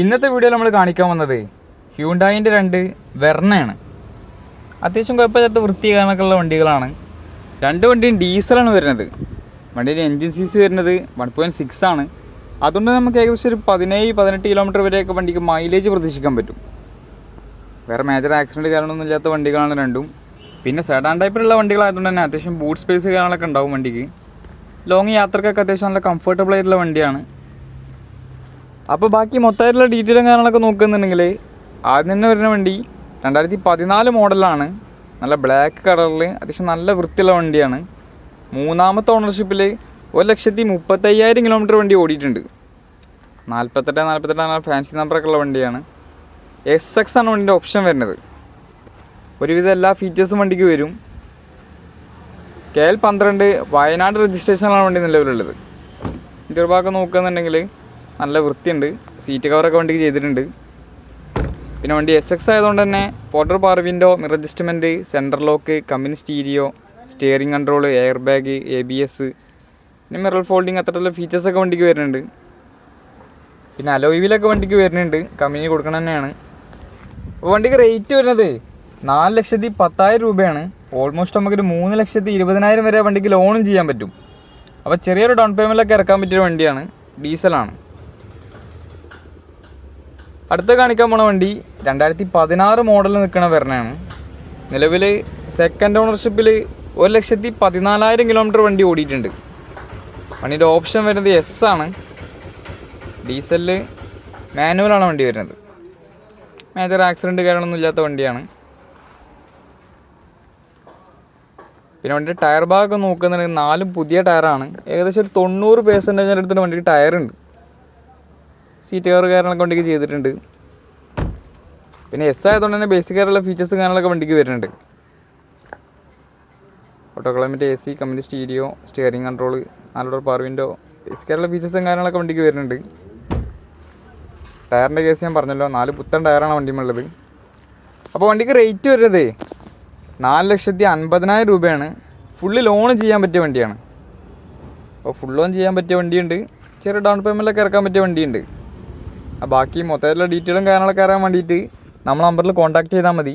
ഇന്നത്തെ വീഡിയോയിൽ നമ്മൾ കാണിക്കാൻ വന്നത് ഹ്യൂണ്ടായിൻ്റെ 2 വെർണയാണ്. അത്യാവശ്യം കുഴപ്പമില്ലാത്ത വൃത്തികാരനൊക്കെ ഉള്ള വണ്ടികളാണ്. 2 വണ്ടിയും ഡീസലാണ് വരുന്നത്. വണ്ടിയുടെ എൻജിൻ CC വരുന്നത് 1.6 ആണ്. അതുകൊണ്ട് നമുക്ക് ഏകദേശം ഒരു 17-18 കിലോമീറ്റർ വരെയൊക്കെ വണ്ടിക്ക് മൈലേജ് പ്രതീക്ഷിക്കാൻ പറ്റും. വേറെ മേജർ ആക്സിഡൻറ്റ് കാരണമൊന്നും ഇല്ലാത്ത വണ്ടികളാണ് രണ്ടും. പിന്നെ സെഡാൻ ടൈപ്പിലുള്ള വണ്ടികളായതുകൊണ്ട് തന്നെ അത്യാവശ്യം ബൂട്ട് സ്പേസ് കാര്യങ്ങളൊക്കെ ഉണ്ടാവും വണ്ടിക്ക്. ലോങ് യാത്രക്കൊക്കെ അത്യാവശ്യം നല്ല കംഫർട്ടബിൾ ആയിട്ടുള്ള വണ്ടിയാണ്. അപ്പോൾ ബാക്കി മൊത്തമായിട്ടുള്ള ഡീറ്റെയിലും കാര്യങ്ങളൊക്കെ നോക്കുന്നുണ്ടെങ്കിൽ ആദ്യം തന്നെ വരുന്ന വണ്ടി 2014 മോഡലാണ്. നല്ല ബ്ലാക്ക് കളറിൽ അത്യാവശ്യം നല്ല വൃത്തിയുള്ള വണ്ടിയാണ്. 3ാമത്തെ ഓണർഷിപ്പിൽ 1,30,50,000 കിലോമീറ്റർ വണ്ടി ഓടിയിട്ടുണ്ട്. 48 ഫാൻസി നമ്പറൊക്കെ ഉള്ള വണ്ടിയാണ്. SX ആണ് വണ്ടിൻ്റെ ഓപ്ഷൻ വരുന്നത്. ഒരുവിധം എല്ലാ ഫീച്ചേഴ്സും വണ്ടിക്ക് വരും. KL 12 വയനാട് രജിസ്ട്രേഷനാണ് വണ്ടി നിലവിലുള്ളത്. ഇൻ്റർ ഭാഗം നോക്കുകയെന്നുണ്ടെങ്കിൽ നല്ല വൃത്തിയുണ്ട്. സീറ്റ് കവറൊക്കെ വണ്ടിക്ക് ചെയ്തിട്ടുണ്ട്. പിന്നെ വണ്ടി SX ആയതുകൊണ്ട് തന്നെ 4 power window, mirror adjustment, centre lock, company stereo, steering control, air bag, ABS, പിന്നെ മിറർ ഫോൾഡിങ് അത്തരത്തിലുള്ള ഫീച്ചേഴ്സൊക്കെ വണ്ടിക്ക് വരുന്നുണ്ട്. പിന്നെ അലോയ് വീലൊക്കെ വണ്ടിക്ക് വരുന്നുണ്ട്. കമ്പനി കൊടുക്കണം തന്നെയാണ്. അപ്പോൾ വണ്ടിക്ക് റേറ്റ് വരുന്നത് 4,10,000 രൂപയാണ്. ഓൾമോസ്റ്റ് നമുക്കൊരു 3,20,000 വരെ വണ്ടിക്ക് ലോണും ചെയ്യാൻ പറ്റും. അപ്പോൾ ചെറിയൊരു ഡൗൺ പേയ്മെൻറ്റിലൊക്കെ ഇറക്കാൻ പറ്റിയൊരു വണ്ടിയാണ്. ഡീസലാണ്. അടുത്ത കാണിക്കാൻ പോണ വണ്ടി 2016 മോഡലിൽ നിൽക്കുന്ന വെർണയാണ്. നിലവിൽ സെക്കൻഡ് ഓണർഷിപ്പിൽ 1,14,000 കിലോമീറ്റർ വണ്ടി ഓടിയിട്ടുണ്ട്. വണ്ടിയുടെ ഓപ്ഷൻ വരുന്നത് S ആണ്. ഡീസലിൽ മാനുവലാണ് വണ്ടി വരുന്നത്. മേജർ ആക്സിഡൻറ്റ് കാര്യങ്ങളൊന്നും ഇല്ലാത്ത വണ്ടിയാണ്. പിന്നെ വണ്ടിയുടെ ടയർ ഭാഗമൊക്കെ നോക്കുന്നുണ്ടെങ്കിൽ 4 പുതിയ ടയറാണ്. ഏകദേശം ഒരു 90% അടുത്തിട്ട് വണ്ടിക്ക് ടയറുണ്ട്. സീറ്റ് കവർ കാര്യങ്ങളൊക്കെ വണ്ടിക്ക് ചെയ്തിട്ടുണ്ട്. പിന്നെ S ആയതുകൊണ്ട് തന്നെ ബേസിക് ആയിട്ടുള്ള ഫീച്ചേഴ്സ് കാര്യങ്ങളൊക്കെ വണ്ടിക്ക് വരുന്നുണ്ട്. Auto climate, AC, company stereo, steering control, 4 power window, basic ആയിട്ടുള്ള ഫീച്ചേഴ്സും കാര്യങ്ങളൊക്കെ വണ്ടിക്ക് വരുന്നുണ്ട്. ടയറിൻ്റെ കേസ് ഞാൻ പറഞ്ഞല്ലോ, 4 പുത്തൻ ടയറാണ് വണ്ടിയുമുള്ളത്. അപ്പോൾ വണ്ടിക്ക് റേറ്റ് വരുന്നത് 4,50,000 രൂപയാണ്. ഫുള്ള് ലോൺ ചെയ്യാൻ പറ്റിയ വണ്ടിയാണ്. അപ്പോൾ ഫുൾ ലോൺ ചെയ്യാൻ പറ്റിയ വണ്ടിയുണ്ട്. ചെറിയ ഡൗൺ പേയ്മെൻറ്റിലൊക്കെ ഇറക്കാൻ പറ്റിയ വണ്ടിയുണ്ട്. ബാക്കി മൊത്തത്തിലുള്ള ഡീറ്റെയിലും കാര്യങ്ങളൊക്കെ അറിയാൻ വേണ്ടിയിട്ട് നമ്മൾ നമ്പറിൽ കോൺടാക്ട് ചെയ്താൽ മതി.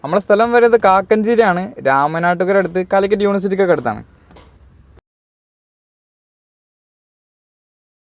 നമ്മളെ സ്ഥലം വരുന്നത് കാക്കഞ്ചേരിയാണ്. രാമനാട്ടുകര അടുത്ത് കാലിക്കറ്റ് യൂണിവേഴ്സിറ്റിക്കൊക്കെ അടുത്താണ്.